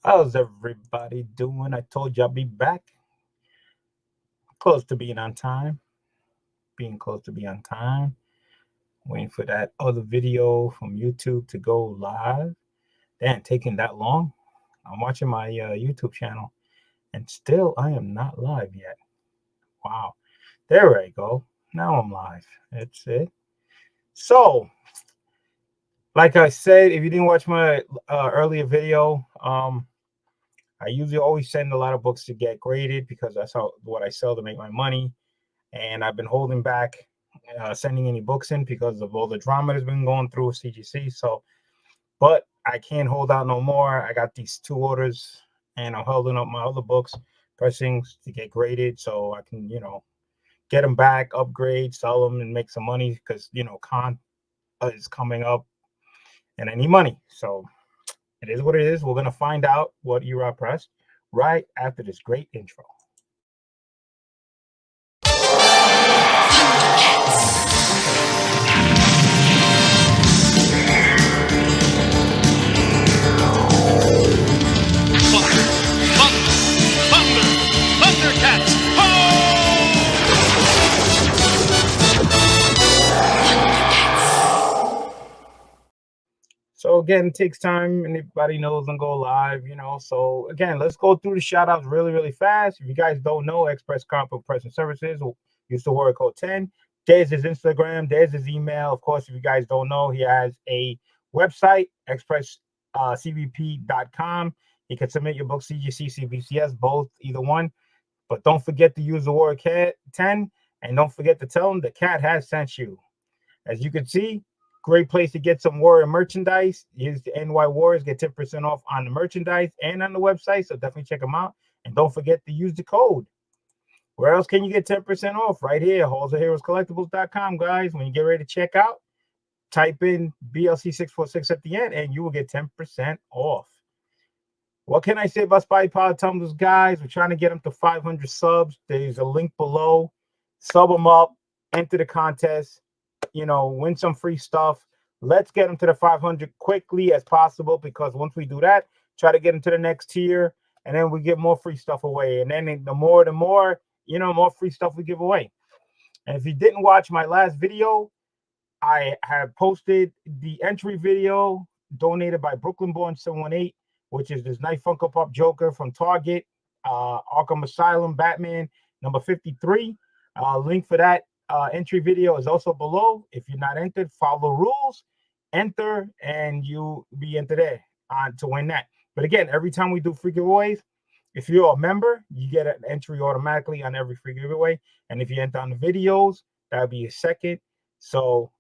How's everybody doing? I told you I'll be back. Close to being on time. Being close to be on time. Waiting for that other video from YouTube to go live. Damn, taking that long. I'm watching my YouTube channel, and still I am not live yet. Wow. There I go. Now I'm live. That's it. So, like I said, if you didn't watch my earlier video, I usually always send a lot of books to get graded because that's what I sell to make my money. And I've been holding back sending any books in because of all the drama that's been going through CGC. So, but I can't hold out no more. I got these 2 orders, and I'm holding up my other books, pressings to get graded, so I can, get them back, upgrade, sell them, and make some money because con is coming up, and I need money. So it is what it is. We're gonna find out what Erod pressed right after this great intro. So again, it takes time. Anybody knows and go live, So again, let's go through the shout outs really fast. If you guys don't know, Express Comic Book Present Services, use the word code 10. There's his Instagram, there's his email. Of course, if you guys don't know, he has a website, expresscbp.com. You can submit your book, CGC, CBCS, both, either one. But don't forget to use the word cat 10, and don't forget to tell him the cat has sent you. As you can see, great place to get some Warrior merchandise. Use the NY Warriors, get 10% off on the merchandise and on the website. So definitely check them out. And don't forget to use the code. Where else can you get 10% off? Right here, hallsofheroescollectibles.com, guys. When you get ready to check out, type in BLC646 at the end, and you will get 10% off. What can I say about Spy Power Tumblers, guys? We're trying to get them to 500 subs. There's a link below. Sub them up. Enter the contest. Win some free stuff. Let's get them to the 500 quickly as possible, because once we do that, try to get them to the next tier, and then we get more free stuff away. And then the more, more free stuff we give away. And if you didn't watch my last video, I have posted the entry video donated by Brooklyn Born 718, which is this nice Funko Pop Joker from Target, Arkham Asylum, Batman, number 53. Link for that entry video is also below. If you're not entered, follow the rules, enter, and you be entered there to win that. But again, every time we do free giveaways, if you're a member, you get an entry automatically on every free giveaway. And if you enter on the videos, that'll be a second. So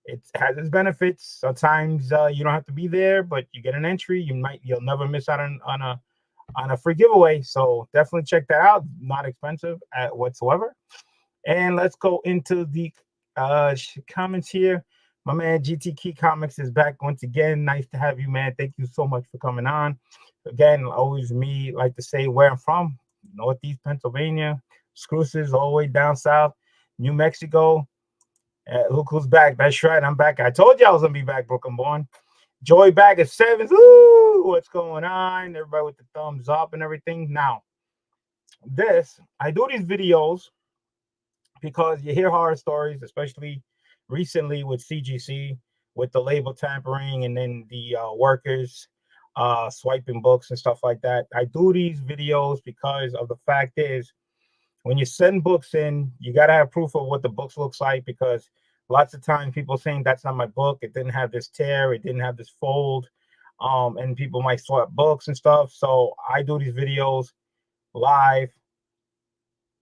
it has its benefits. Sometimes you don't have to be there, but you get an entry. You'll never miss out on a free giveaway. So definitely check that out. Not expensive whatsoever. And let's go into the comments here. My man GT Key Comics is back once again. Nice to have you, man. Thank you so much for coming on. Again, always me like to say where I'm from. Northeast Pennsylvania, exclusives all the way down south, New Mexico. Look who's back. That's right, I'm back. I told you I was going to be back, Brooklyn Born. Joy back at 7. Woo! What's going on? Everybody with the thumbs up and everything. Now, I do these videos because you hear horror stories, especially recently with CGC, with the label tampering and then the workers swiping books and stuff like that. I do these videos because of the fact is, when you send books in, you got to have proof of what the books looks like, because lots of times people saying that's not my book. It didn't have this tear. It didn't have this fold. And people might swap books and stuff. So I do these videos live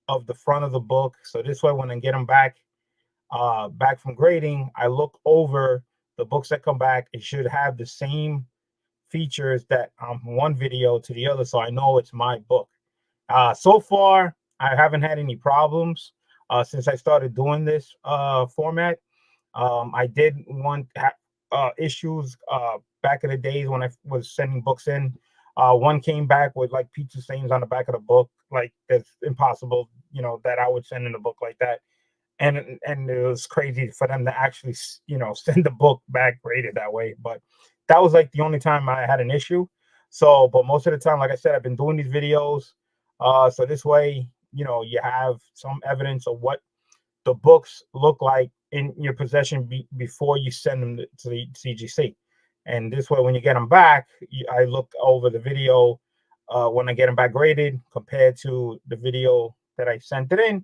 of the front of the book. So this way, when I get them back from grading, I look over the books that come back. It should have the same features that one video to the other, so I know it's my book. So far, I haven't had any problems since I started doing this format. I did want issues back in the days when I was sending books in. One came back with like pizza stains on the back of the book. Like, that's impossible, that I would send in a book like that. And it was crazy for them to actually, send the book back graded that way. But that was like the only time I had an issue. So, but most of the time, like I said, I've been doing these videos. So this way, you have some evidence of what the books look like in your possession before you send them to the CGC. And this way, when you get them back, I look over the video when I get them back graded compared to the video that I sent it in.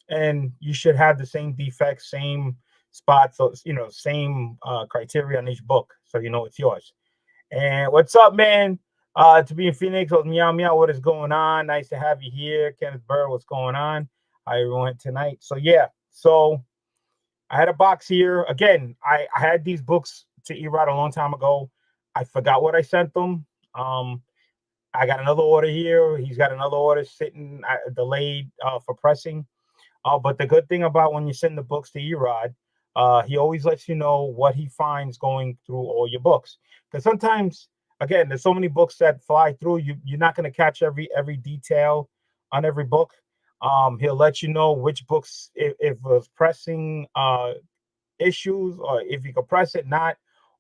And you should have the same defects, same spots, so same criteria on each book, so it's yours. And what's up, man? To be in Phoenix, meow meow. What is going on? Nice to have you here, Kenneth Bird. What's going on? How everyone tonight? So yeah, so I had a box here again. I had these books to Erod a long time ago. I forgot what I sent them. I got another order here. He's got another order sitting delayed for pressing. But the good thing about when you send the books to Erod, he always lets you know what he finds going through all your books. Because sometimes, again, there's so many books that fly through. You're not going to catch every detail on every book. He'll let you know which books, if it was pressing issues, or if you could press it, not,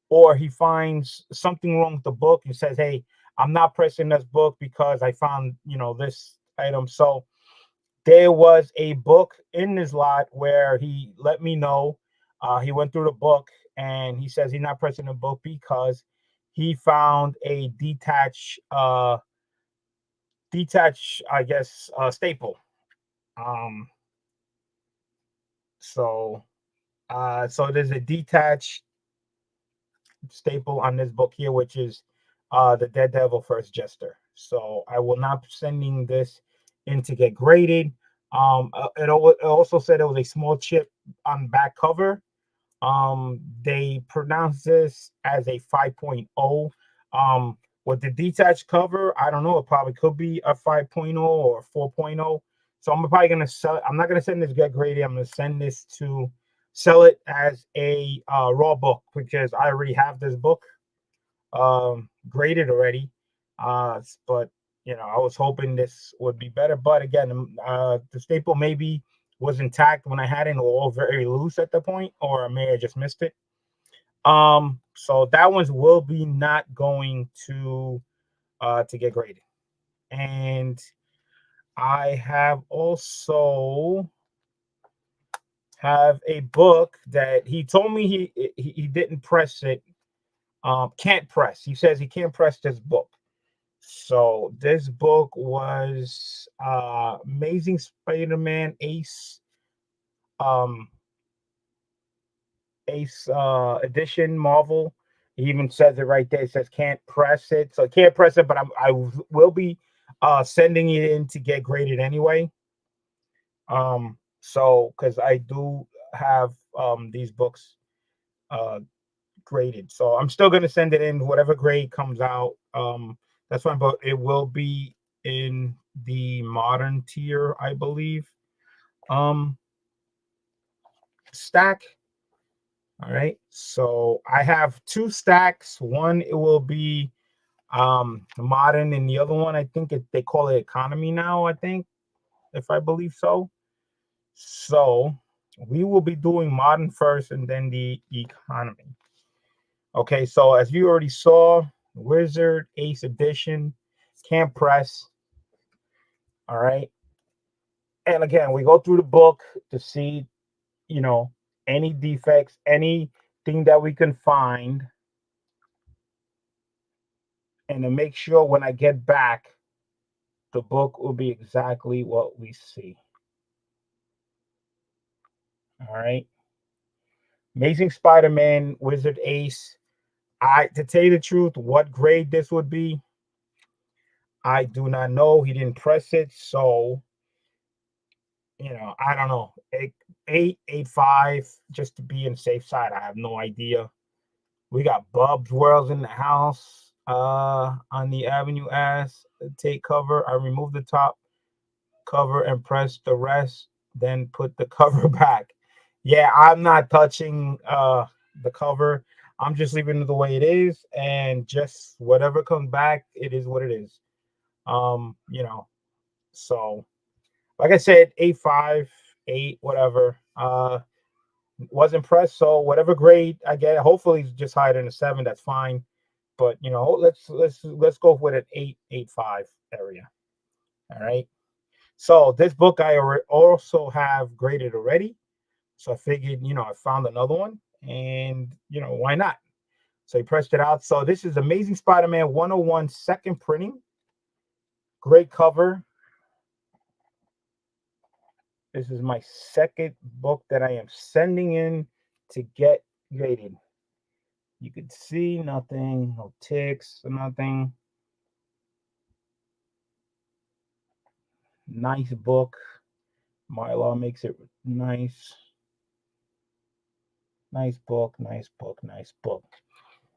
or he finds something wrong with the book and says, "Hey, I'm not pressing this book because I found this item." So there was a book in this lot where he let me know. He went through the book and he says he's not pressing the book because he found a detached, I guess, staple. So there's a detached staple on this book here, which is the Dead Devil First Jester. So I will not be sending this in to get graded. It also said it was a small chip on back cover. They pronounce this as a 5.0. With the detached cover, I don't know, it probably could be a 5.0 or 4.0. So I'm probably gonna sell it. I'm not gonna send this get graded. I'm gonna send this to sell it as a raw book because I already have this book graded already. But I was hoping this would be better. But again, the staple maybe was intact when I had it, all very loose at the point, or I may have just missed it. So that one's will be not going to get graded. And I have also have a book that he told me he didn't press it. Can't press. He says he can't press this book. So this book was Amazing Spider-Man Ace edition Marvel. He even says it right there. It says can't press it. So can't press it, but I will be sending it in to get graded anyway. So because I do have these books graded. So I'm still gonna send it in, whatever grade comes out. That's fine, but it will be in the modern tier, I believe. Stack. All right. So I have two stacks. One it will be modern, and the other one I think they call it economy now, I think, if I believe so. So we will be doing modern first and then the economy. Okay, so as you already saw, Wizard Ace Edition, can't press. All right. And again, we go through the book to see, any defects, anything that we can find, and to make sure when I get back, the book will be exactly what we see. All right. Amazing Spider-Man, Wizard Ace. To tell you the truth, what grade this would be, I do not know. He didn't press it, so I don't know. 8.5, just to be in the safe side. I have no idea. We got Bub's Worlds in the house. On the Avenue Ass take cover. I removed the top cover and pressed the rest, then put the cover back. Yeah, I'm not touching the cover. I'm just leaving it the way it is, and just whatever comes back, it is what it is. So like I said, 8.5, 8, whatever. Wasn't pressed, so whatever grade I get, hopefully it's just higher than a 7. That's fine. but you know, let's go with an 8.85 area. All right. So this book I also have graded already. So I figured, you know, I found another one, and you know, why not? So he pressed it out. So this is Amazing Spider-Man 101 second printing. Great cover. This is my second book that I am sending in to get graded. You could see nothing, no ticks, nothing. Nice book. Mylar makes it nice. Nice book, nice book, nice book.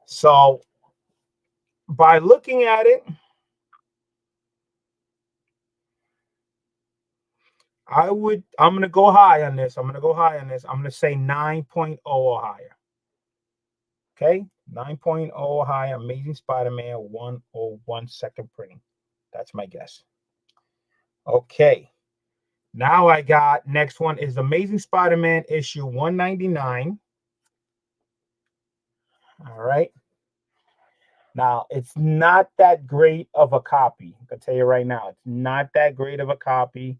So by looking at it, I'm going to go high on this. I'm going to say 9.0 or higher. Okay, 9.0 or higher. Amazing Spider-Man 101 second printing. That's my guess. Okay. Now I got, next one is Amazing Spider-Man issue 199. All right. Now, it's not that great of a copy. I can tell you right now, it's not that great of a copy.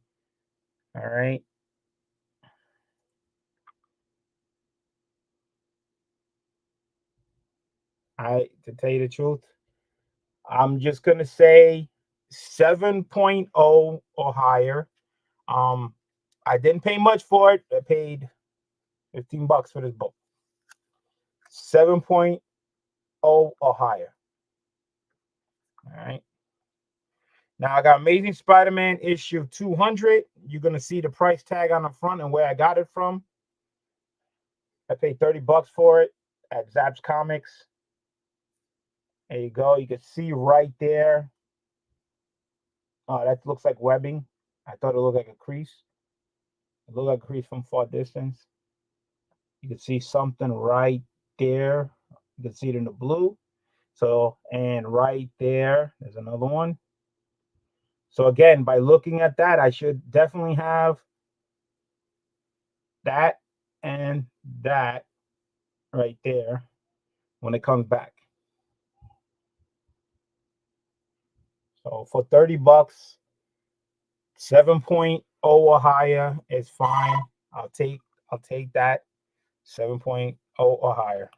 All right. To tell you the truth, I'm just going to say 7.0 or higher. I didn't pay much for it. I paid $15 for this book. 7.0 or higher. All right. Now I got Amazing Spider-Man issue 200. You're going to see the price tag on the front and where I got it from. I paid $30 for it at Zapp's Comics. There you go. You can see right there. Oh, that looks like webbing. I thought it looked like a crease. It looked like a crease from far distance. You can see something right there. You can see it in the blue. So, and right there, there's another one. So again, by looking at that, I should definitely have that and that right there when it comes back. So for $30, 7.0 or higher is fine. I'll take that 7.0 or higher.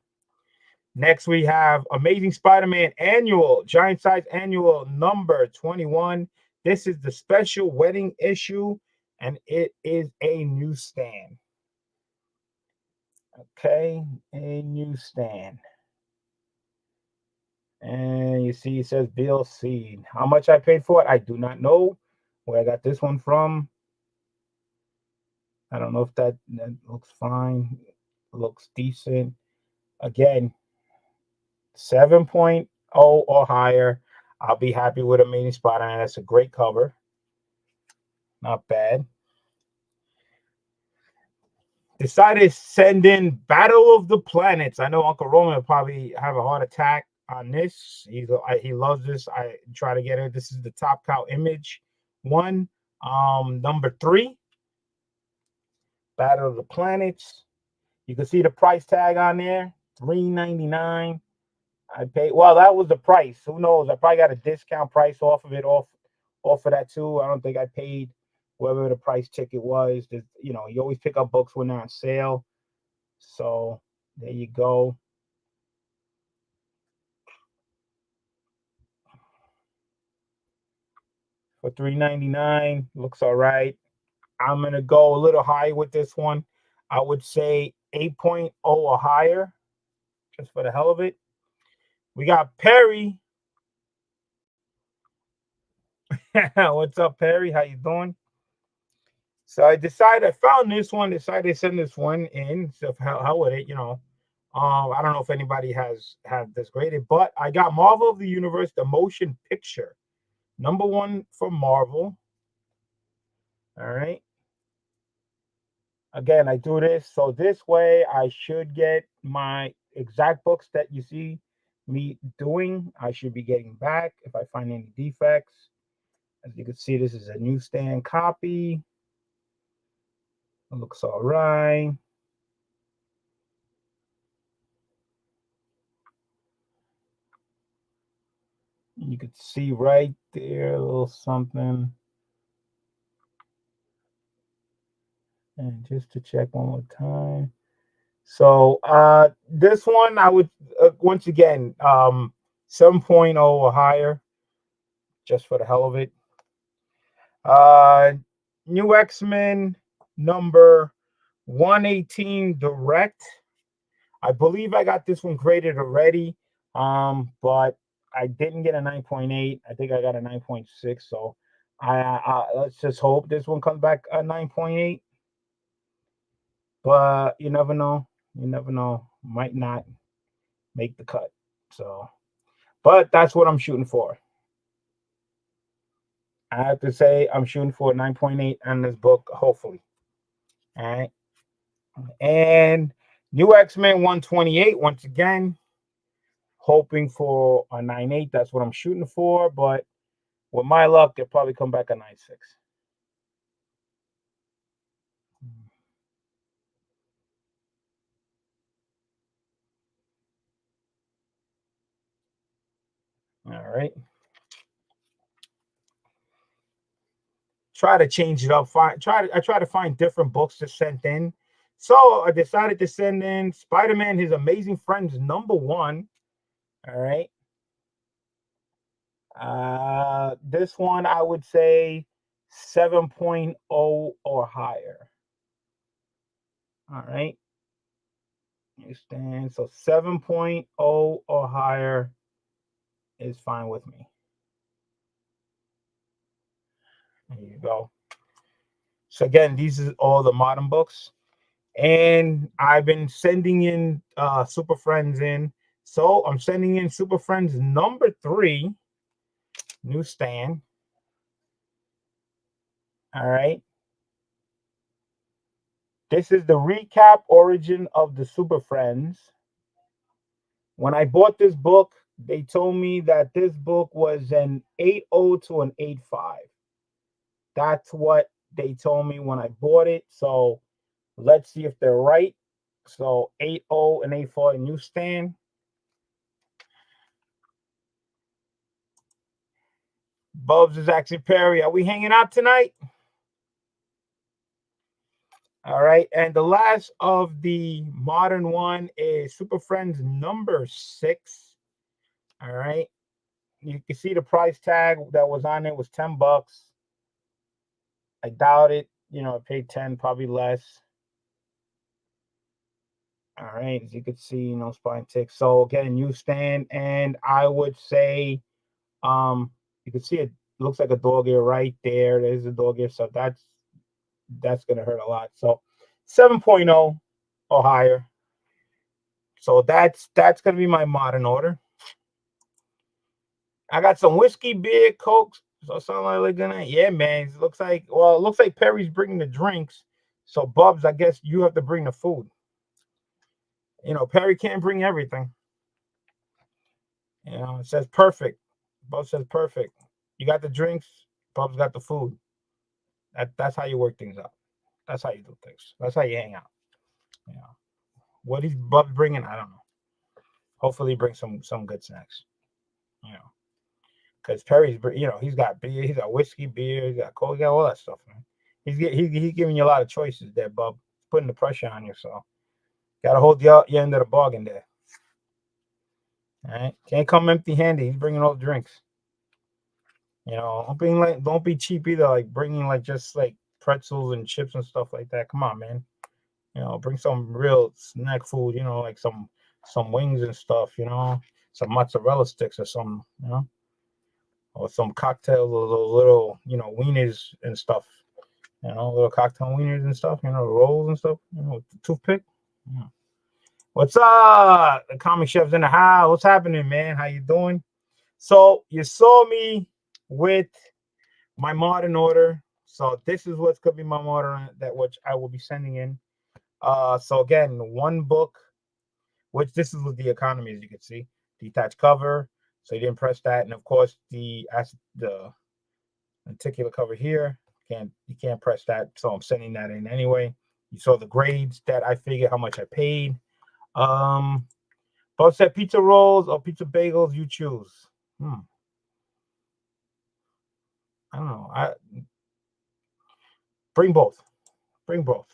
Next, we have Amazing Spider-Man Annual, Giant Size Annual number 21. This is the special wedding issue, and it is a newsstand. Okay, a newsstand. And you see it says Bill Seed. How much I paid for it, I do not know. Where I got this one from, I don't know if that looks fine. Looks decent. Again, 7.0 or higher. I'll be happy with a mini Spider-Man. That's a great cover. Not bad. Decided to send in Battle of the Planets. I know Uncle Roman will probably have a heart attack on this. He loves this. I try to get it. This is the Top Cow Image one. Number 3. Battle of the Planets. You can see the price tag on there. $3.99. I paid, well, that was the price. Who knows? I probably got a discount price off of it, off of that too. I don't think I paid whatever the price ticket was. You know, you always pick up books when they're on sale. So there you go. For $3.99, looks all right. I'm gonna go a little higher with this one. I would say 8.0 or higher, just for the hell of it. We got Perry. What's up, Perry? How you doing? So I found this one, decided to send this one in. So how would it, you know? I don't know if anybody has this graded, but I got Marvel of the Universe, the motion picture, number 1 for Marvel. All right. Again, I do this so this way I should get my exact books that you see me doing. I should be getting back if I find any defects. As you can see, this is a newsstand copy. It looks all right. You could see right there a little something. And just to check one more time. So this one I would once again 7.0 or higher, just for the hell of it. New X-Men number 118 direct. I believe I got this one graded already, but I didn't get a 9.8. I think I got a 9.6. So I let's just hope this one comes back a 9.8. But you never know. You never know. Might not make the cut. So, but that's what I'm shooting for. I have to say I'm shooting for 9.8 on this book, hopefully. All right. And New X-Men 128, once again, hoping for a 9.8. That's what I'm shooting for. But with my luck, they'll probably come back a 9.6. All right. Try to change it up. I try to find different books to send in. So I decided to send in Spider-Man, His Amazing Friends number 1. All right. This one I would say 7.0 or higher. All right. You stand. So 7.0 or higher is fine with me. There you go. So again, these are all the modern books. And I've been sending in Super Friends in. So I'm sending in Super Friends number 3, newsstand. All right. This is the recap origin of the Super Friends. When I bought this book, they told me that this book was an 8.0 to an 8.5. That's what they told me when I bought it. So let's see if they're right. So 8.0 and 8.4 newsstand. Bubs is actually Perry. Are we hanging out tonight? All right. And the last of the modern one is Super Friends number 6. All right. You can see the price tag that was on it was $10. I doubt it. You know, I paid 10, probably less. All right, as you can see, no spine tick. So again, newsstand, and I would say, you can see it looks like a dog ear right there. There's a dog ear, so that's gonna hurt a lot. So 7.0 or higher. So that's gonna be my modern order. I got some whiskey, beer, cokes. So something like that. Yeah, man. It looks like Perry's bringing the drinks. So Bubs, I guess you have to bring the food. You know, Perry can't bring everything. You know, it says perfect. Bubs says perfect. You got the drinks. Bubs got the food. That's how you work things out. That's how you do things. That's how you hang out. You know, what he's Bubs bringing, I don't know. Hopefully, he brings some good snacks. You know, because Perry's, you know, he's got beer, he's got whiskey, beer, he's got coke, he got all that stuff, man. He's giving you a lot of choices there, Bub. Putting the pressure on you, so gotta hold your end of the bargain there. All right, can't come empty-handed. He's bringing all the drinks. You know, don't be cheap either. Like bringing like just like pretzels and chips and stuff like that. Come on, man. You know, bring some real snack food. You know, like some wings and stuff. You know, some mozzarella sticks or something. You know, or some cocktails or those little wieners and stuff. You know, little cocktail wieners and stuff. You know, rolls and stuff. You know, with the toothpick. Yeah. What's up? The comic chef's in the house. What's happening, man? How you doing? So you saw me with my modern order. So this is what's gonna be my modern that which I will be sending in. So again, one book, which this is with the economy, as you can see, detached cover. So you didn't press that, and of course the particular cover here you can't press that. So I'm sending that in anyway. You saw the grades that I figured how much I paid. Both said pizza rolls or pizza bagels, you choose. I don't know. Bring both. Bring both.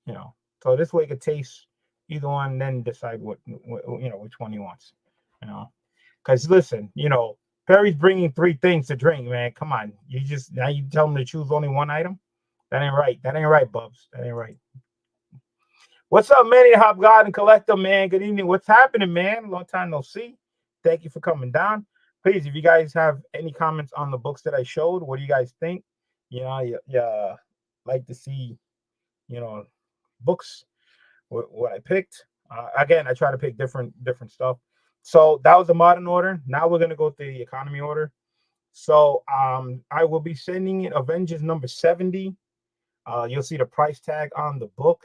You know, so this way you could taste either one, then decide what you know, which one he wants. You know, because listen, you know, Perry's bringing 3 things to drink, man. Come on, you just now you tell him to choose only one item. That ain't right. That ain't right, Bubs. That ain't right. What's up, Manny Hobgoblin Collector, man? Good evening. What's happening, man? Long time no see. Thank you for coming down. Please, if you guys have any comments on the books that I showed, what do you guys think? You know, you like to see, you know, books, what I picked. Again, I try to pick different stuff. So that was the modern order. Now we're gonna go to the economy order. So I will be sending it Avengers number 70. You'll see the price tag on the book.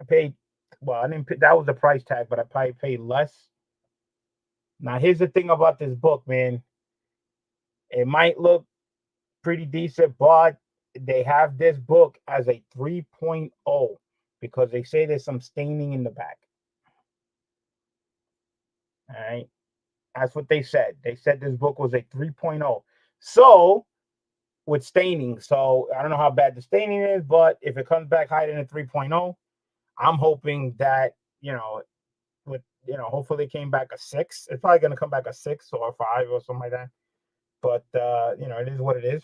I paid, well, I didn't pay, that was the price tag, but I probably paid less. Now, here's the thing about this book, man. It might look pretty decent, but they have this book as a 3.0 because they say there's some staining in the back. All right. That's what they said. They said this book was a 3.0. So, with staining, so I don't know how bad the staining is, but if it comes back higher than a 3.0, I'm hoping that, you know, with, you know, hopefully it came back a 6. It's probably going to come back a 6 or a 5 or something like that. But, you know, it is what it is.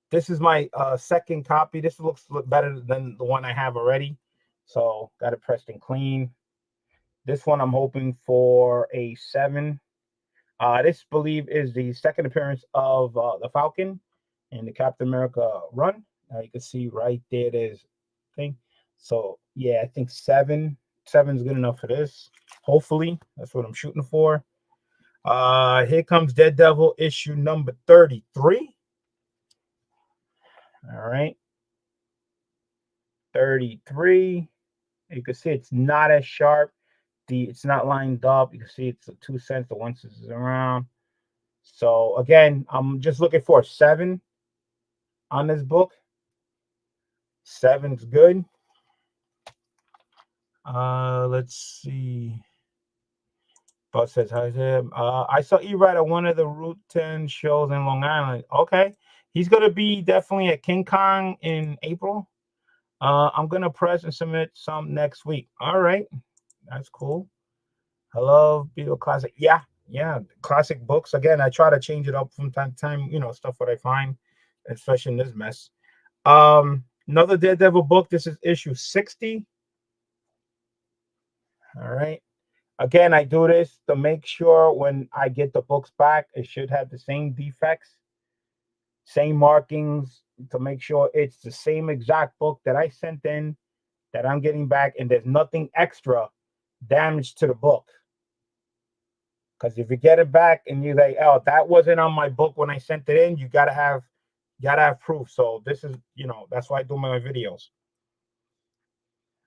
This is my second copy. This looks better than the one I have already. So, got it pressed and clean. This one I'm hoping for a 7. This, believe, is the second appearance of the Falcon in the Captain America run. You can see right there, there's thing. So yeah, I think 7 is good enough for this. Hopefully, that's what I'm shooting for. Here comes Daredevil issue number 33. All right, 33. You can see it's not as sharp. It's not lined up. You can see it's a 2 cents. The 1 cent is around. So again, I'm just looking for a 7 on this book. 7's good. Let's see. Buzz says, hi there. I saw Erod at one of the Route 10 shows in Long Island. Okay. He's going to be definitely at King Kong in April. I'm going to press and submit some next week. All right. That's cool. Hello, Beetle Classic. Yeah. Classic books. Again, I try to change it up from time to time, you know, stuff what I find, especially in this mess. Another Daredevil book. This is issue 60. All right. Again, I do this to make sure when I get the books back, it should have the same defects, same markings, to make sure it's the same exact book that I sent in that I'm getting back, and there's nothing extra damage to the book. Because if you get it back and you're like, oh, that wasn't on my book when I sent it in, you gotta have proof. So this is, you know, that's why I do my videos.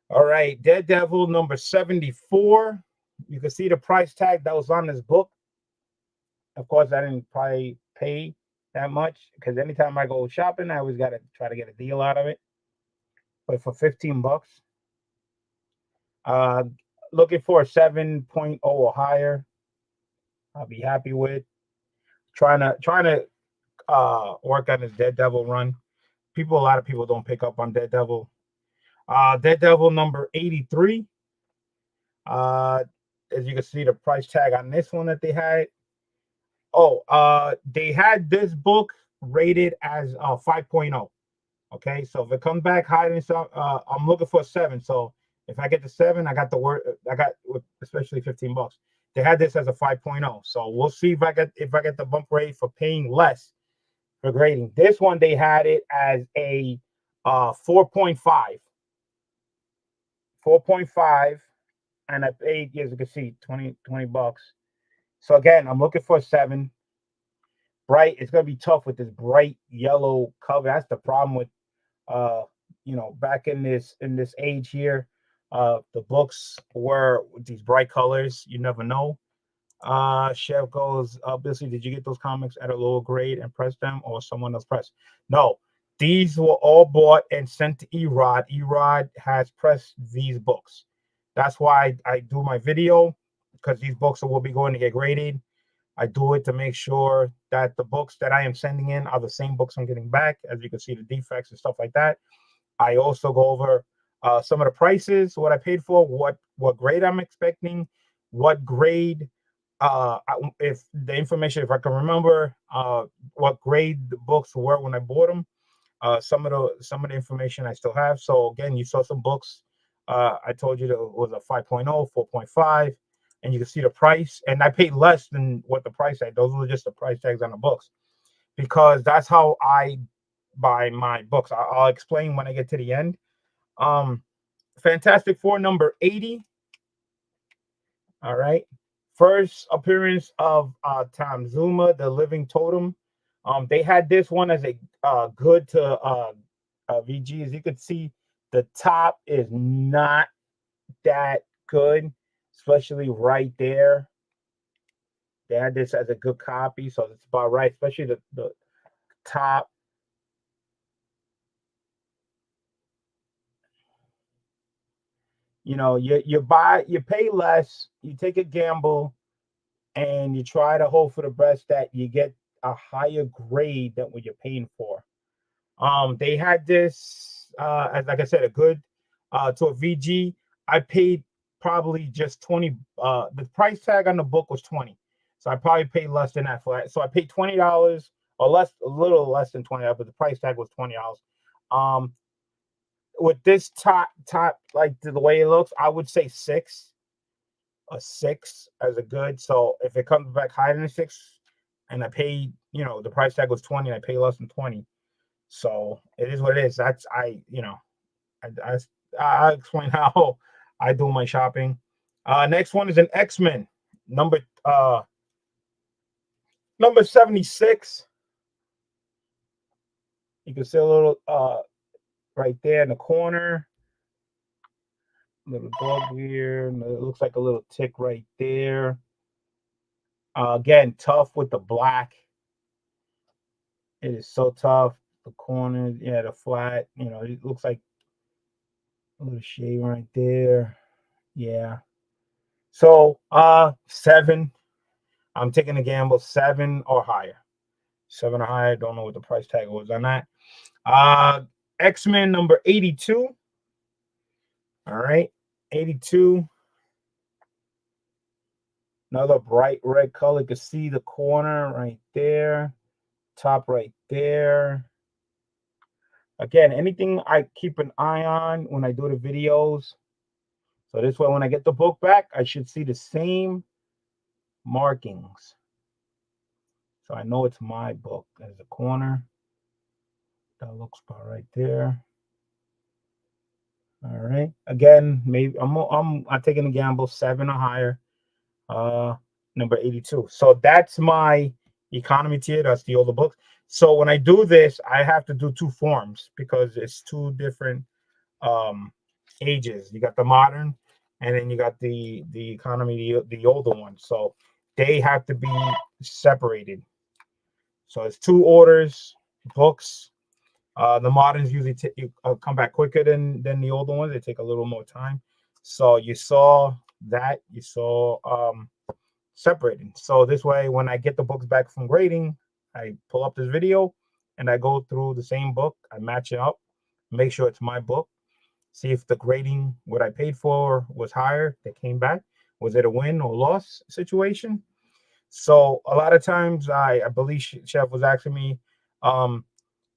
All right, Daredevil number 74. You can see the price tag that was on this book. Of course, I didn't probably pay that much because anytime I go shopping, I always got to try to get a deal out of it. But for 15 bucks, looking for a 7.0 or higher, I'll be happy with. Trying to work on this Daredevil run. A lot of people don't pick up on Daredevil. Daredevil number 83. As you can see, the price tag on this one that they had. Oh, they had this book rated as 5.0. Okay, so if it comes back higher than stuff, I'm looking for a 7. So if I get the 7, I got the word. I got, especially 15 bucks. They had this as a 5.0. So we'll see if I get the bump rate for paying less for grading. This one they had it as a 4.5. 4.5, and I paid, as you can see, 20 bucks. So again, I'm looking for a 7. Bright. It's gonna be tough with this bright yellow cover. That's the problem with you know, back in this age here. The books were with these bright colors. You never know. Chef goes, obviously, did you get those comics at a lower grade and press them, or someone else pressed? No, these were all bought and sent to Erod. Erod has pressed these books. That's why I do my video, because these books will be going to get graded. I do it to make sure that the books that I am sending in are the same books I'm getting back. As you can see, the defects and stuff like that. I also go over some of the prices, what I paid for, what grade I'm expecting, what grade, if the information, if I can remember, what grade the books were when I bought them. Some of the information I still have. So again, you saw some books. I told you that it was a 5.0, 4.5, and you can see the price. And I paid less than what the price tag. Those were just the price tags on the books, because that's how I buy my books. I'll explain when I get to the end. Fantastic Four number 80. All right. First appearance of Tom Zuma, the Living Totem. They had this one as a good to VG. As you can see, the top is not that good, especially right there. They had this as a good copy, so it's about right, especially the top. You know, you pay less, you take a gamble, and you try to hope for the best that you get a higher grade than what you're paying for. They had this, as like I said, a good to a VG. I paid probably just 20. The price tag on the book was 20, so I probably paid less than that for it. So I paid $20 or less, a little less than $20, but the price tag was $20. With this top, like the way it looks, I would say a 6 as a good. So if it comes back higher than a 6, and I paid, you know, the price tag was 20, and I pay less than 20. So it is what it is. That's I explain how I do my shopping. Next one is an X-Men number 76. You can see a little right there in the corner. Little dog here. It looks like a little tick right there. Again, tough with the black. It is so tough. The corners, yeah, the flat. You know, it looks like a little shade right there. Yeah. So 7. I'm taking a gamble, 7 or higher. 7 or higher. Don't know what the price tag was on that. X-Men number 82. All right. 82. Another bright red color. You can see the corner right there. Top right there. Again, anything I keep an eye on when I do the videos. So this way, when I get the book back, I should see the same markings. So I know it's my book. There's a corner. That looks about right there. All right. Again, maybe I'm taking a gamble, 7 or higher. Number 82. So that's my economy tier. That's the older books. So when I do this, I have to do 2 forms because it's 2 different ages. You got the modern, and then you got the economy, the older one. So they have to be separated. So it's 2 orders, books. The moderns usually come back quicker than the older ones. They take a little more time. So you saw that. You saw separating. So this way, when I get the books back from grading, I pull up this video and I go through the same book. I match it up, make sure it's my book. See if the grading, what I paid for, was higher. That came back. Was it a win or loss situation? So a lot of times, I believe Chef was asking me,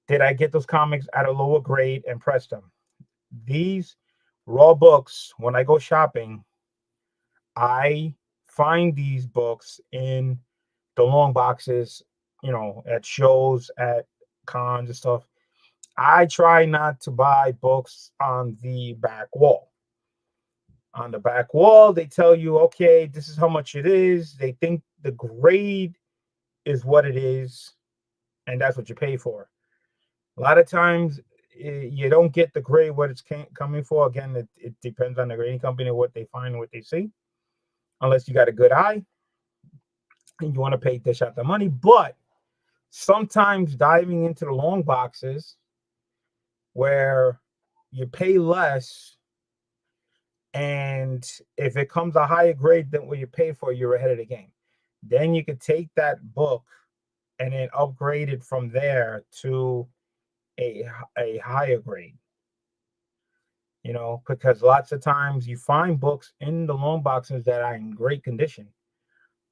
did I get those comics at a lower grade and press them? These raw books, when I go shopping, I find these books in the long boxes, you know, at shows, at cons and stuff. I try not to buy books on the back wall. On the back wall, they tell you, okay, this is how much it is. They think the grade is what it is, and that's what you pay for. A lot of times, you don't get the grade what it's coming for. Again, it depends on the grading company, what they find, what they see. Unless you got a good eye and you want to pay dish out the money. But sometimes diving into the long boxes where you pay less and And if it comes a higher grade than what you paid for, you're ahead of the game. Then you could take that book and then upgrade it from there to a higher grade. Because lots of times you find books in the loan boxes that are in great condition.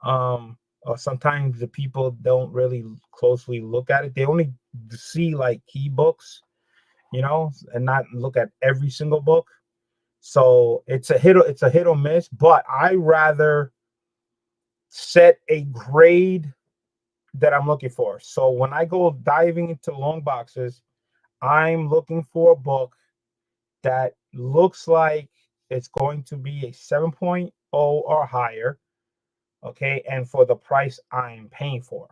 Or sometimes the people don't really closely look at it. They only see like key books, and not look at every single book. So it's a hit or miss, but I rather set a grade that I'm looking for. So when I go diving into long boxes, I'm looking for a book that looks like it's going to be a 7.0 or higher, okay, and for the price I'm paying for.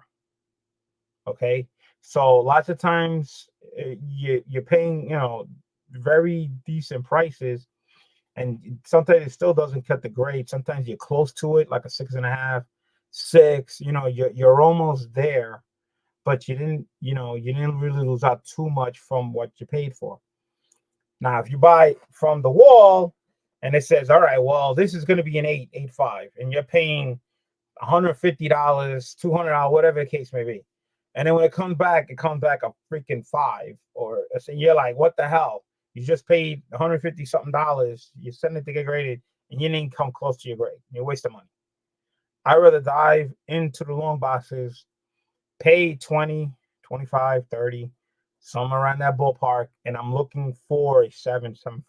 Okay, so lots of times you're paying, very decent prices, and sometimes it still doesn't cut the grade. Sometimes you're close to it, like a 6.5, 6. You're almost there, but you didn't really lose out too much from what you paid for. Now, if you buy from the wall and it says, all right, well, this is going to be an 8, 8.5, and you're paying $150, $200, whatever the case may be. And then when it comes back a freaking 5, or so you're like, what the hell? You just paid $150 something. You send it to get graded, and you didn't come close to your grade. You're wasting money. I'd rather dive into the long boxes, pay 20, 25, 30, somewhere around that ballpark, and I'm looking for a 7, 7.5.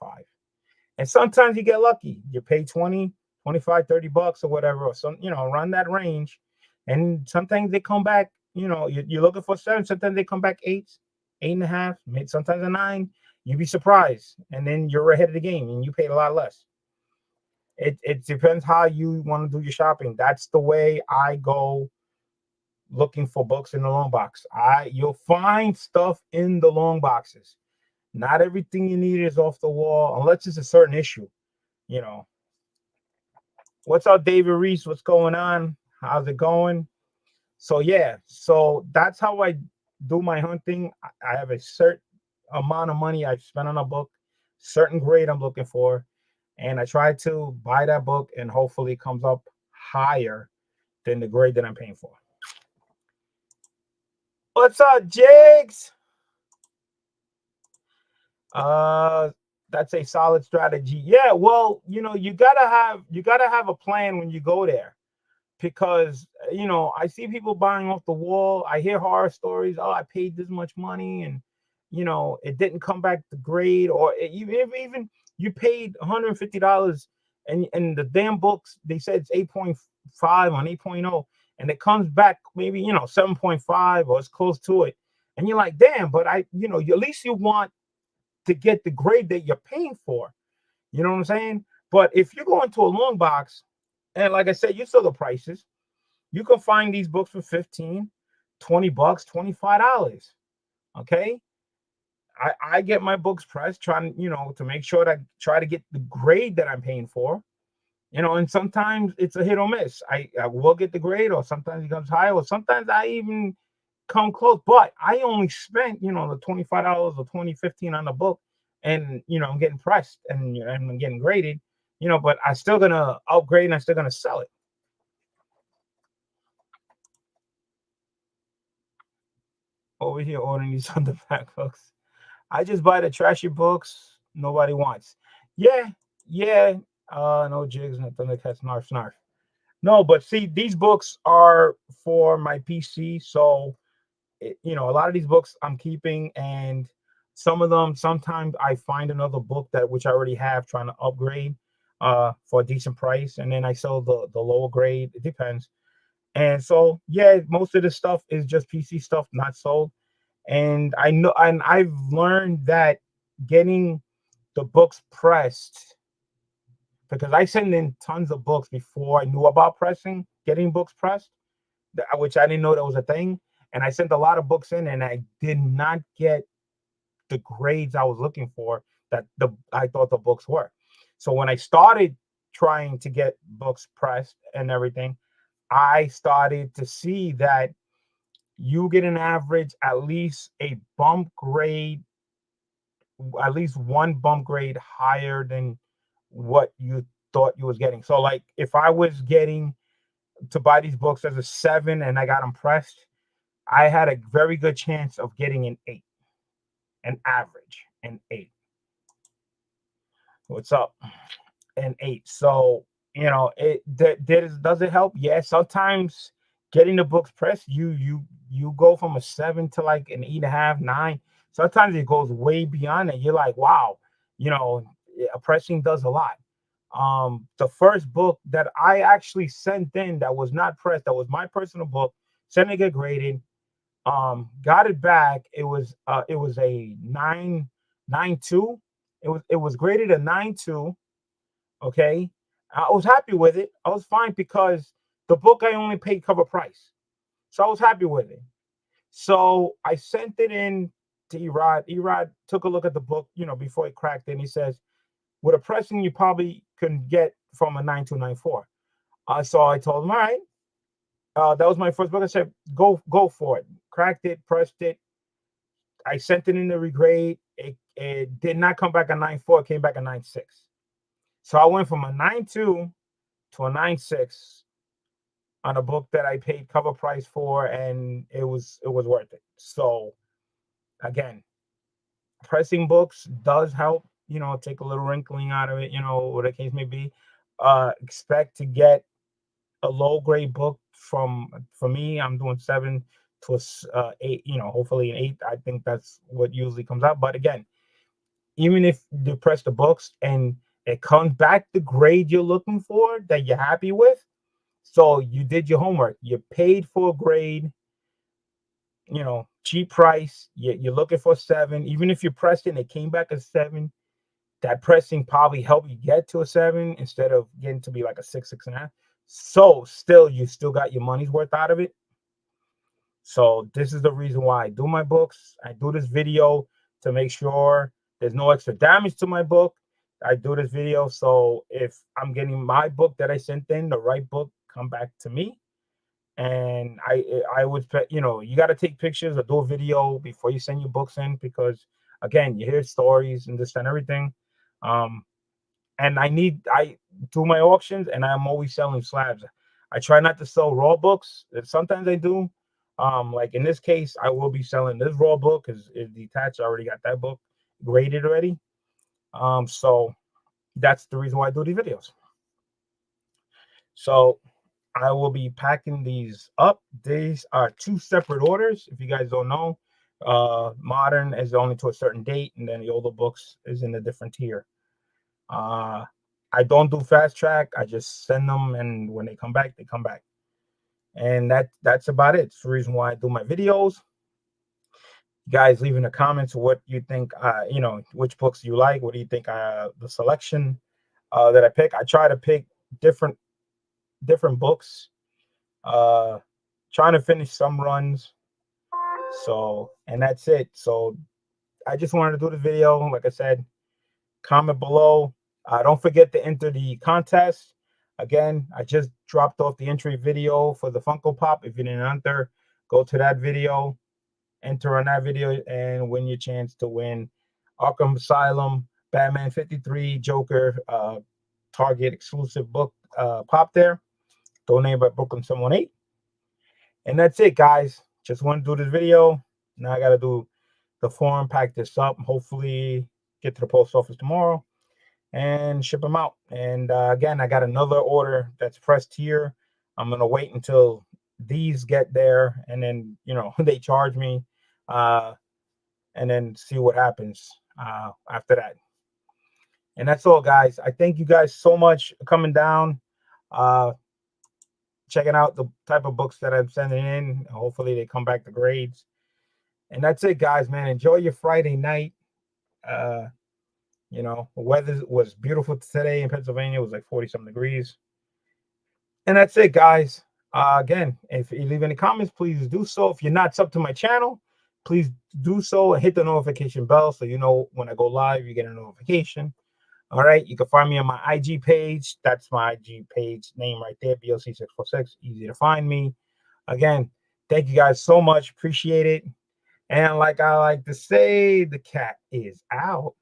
And sometimes you get lucky. You pay 20, 25, $30 or whatever, or some, around that range. And sometimes they come back, you're looking for 7. Sometimes they come back 8, 8.5, maybe sometimes a 9. You'd be surprised. And then you're ahead of the game and you paid a lot less. It depends how you want to do your shopping. That's the way I go looking for books in the long box. You'll find stuff in the long boxes. Not everything you need is off the wall, unless it's a certain issue. What's up, David Reese? What's going on? How's it going? So that's how I do my hunting. I have a certain amount of money I spend on a book, certain grade I'm looking for, and I try to buy that book, and hopefully it comes up higher than the grade that I'm paying for. What's up, Jigs? That's a solid strategy. Yeah, well, you gotta have a plan when you go there, because I see people buying off the wall. I hear horror stories. Oh, I paid this much money, and it didn't come back the grade, or even you paid $150, and the damn books, they said it's 8.5 on 8.0, and it comes back maybe 7.5, or it's close to it, and you're like, damn, but at least you want to get the grade that you're paying for. You know what I'm saying? But if you go into a long box, and like I said, you saw the prices, you can find these books for $15, $20, $25. Okay. I get my books pressed, trying, to make sure that I try to get the grade that I'm paying for. And sometimes it's a hit or miss. I will get the grade, or sometimes it comes high, or sometimes I even come close, but I only spent, the $25 or $15 on the book, and I'm getting pressed, and I'm getting graded, but I still gonna upgrade, and I'm still gonna sell it. Over here ordering these on the back books. I just buy the trashy books nobody wants. Yeah. No Jigs, no Thundercats, snarf. No, but see, these books are for my PC, so a lot of these books I'm keeping, and some of them, sometimes I find another book which I already have, trying to upgrade for a decent price, and then I sell the lower grade. It depends. And so most of the stuff is just PC stuff, not sold. And I know, and I've learned that getting the books pressed, because I send in tons of books before I knew about getting books pressed, which I didn't know that was a thing. And I sent a lot of books in, and I did not get the grades I was looking for that I thought the books were. So when I started trying to get books pressed and everything, I started to see that you get an average, at least one bump grade higher than what you thought you was getting. So like if I was getting to buy these books as a 7 and I got them pressed, I had a very good chance of getting an 8, an average, an 8. What's up? An 8. So, you know, does it help? Yeah, sometimes getting the books pressed, you go from a 7 to like an 8.5, 9. Sometimes it goes way beyond it. You're like, wow, you know, pressing does a lot. The first book that I actually sent in that was not pressed, that was my personal book, sent it get graded, got it back. It was a 9.2. It was graded a 9.2. Okay, I was happy with it. I was fine because the book I only paid cover price, so I was happy with it. So I sent it in to Erod. Erod took a look at the book, you know, before he cracked it. And he says, with a pressing, you probably couldn't get from a 9.2, 9.4. So I told him, all right. That was my first book. I said, go for it. Cracked it, pressed it. I sent it in the regrade. It did not come back a 9.4. It came back a 9.6. So I went from a 9.2 to a 9.6 on a book that I paid cover price for, and it was worth it. So again, pressing books does help, you know, take a little wrinkling out of it, you know, whatever the case may be. Expect to get a low grade book for me. I'm doing 7 to 8, you know, hopefully an 8. I think that's what usually comes out. But again, even if you press the books and it comes back the grade you're looking for that you're happy with, so you did your homework, you paid for a grade, you know, cheap price, you're looking for 7. Even if you pressed it and it came back a 7, that pressing probably helped you get to a 7 instead of getting to be like a 6, 6.5. So still, you still got your money's worth out of it. So this is the reason why I do my books. I do this video to make sure there's no extra damage to my book. I do this video so if I'm getting my book that I sent in, the right book, come back to me. And I would, you know, you got to take pictures or do a video before you send your books in, because again, you hear stories and this and everything. And I do my auctions and I'm always selling slabs. I try not to sell raw books. Sometimes I do. Like in this case, I will be selling this raw book because it's detached. I already got that book graded already. So that's the reason why I do these videos. So I will be packing these up. These are 2 separate orders. If you guys don't know, modern is only to a certain date, and then the older books is in a different tier. I don't do fast track. I just send them, and when they come back, they come back. And that's about it. It's the reason why I do my videos. You guys leave in the comments what you think, you know, which books you like. What do you think the selection that I pick? I try to pick different books. Trying to finish some runs. So, and that's it. So I just wanted to do the video. Like I said, comment below. Don't forget to enter the contest. Again, I just dropped off the entry video for the Funko Pop. If you didn't enter, go to that video, enter on that video, and win your chance to win Arkham Asylum, Batman 53, Joker, Target exclusive book pop there, donated by Brooklyn 718. And that's it, guys. Just want to do this video. Now I got to do the form, pack this up, hopefully get to the post office tomorrow and ship them out. And again, I got another order that's pressed here. I'm going to wait until these get there, and then, you know, they charge me, and then see what happens after that. And that's all, guys. I thank you guys so much for coming down, checking out the type of books that I'm sending in. Hopefully they come back to grades. And that's it, guys, man. Enjoy your Friday night. You know, the weather was beautiful today in Pennsylvania. It was like 40-something degrees. And that's it, guys. Again, if you leave any comments, please do so. If you're not sub to my channel, please do so and hit the notification bell so you know when I go live, you get a notification. All right, you can find me on my IG page. That's my IG page name right there, BOC646. Easy to find me. Again, thank you guys so much. Appreciate it. And like I like to say, the cat is out.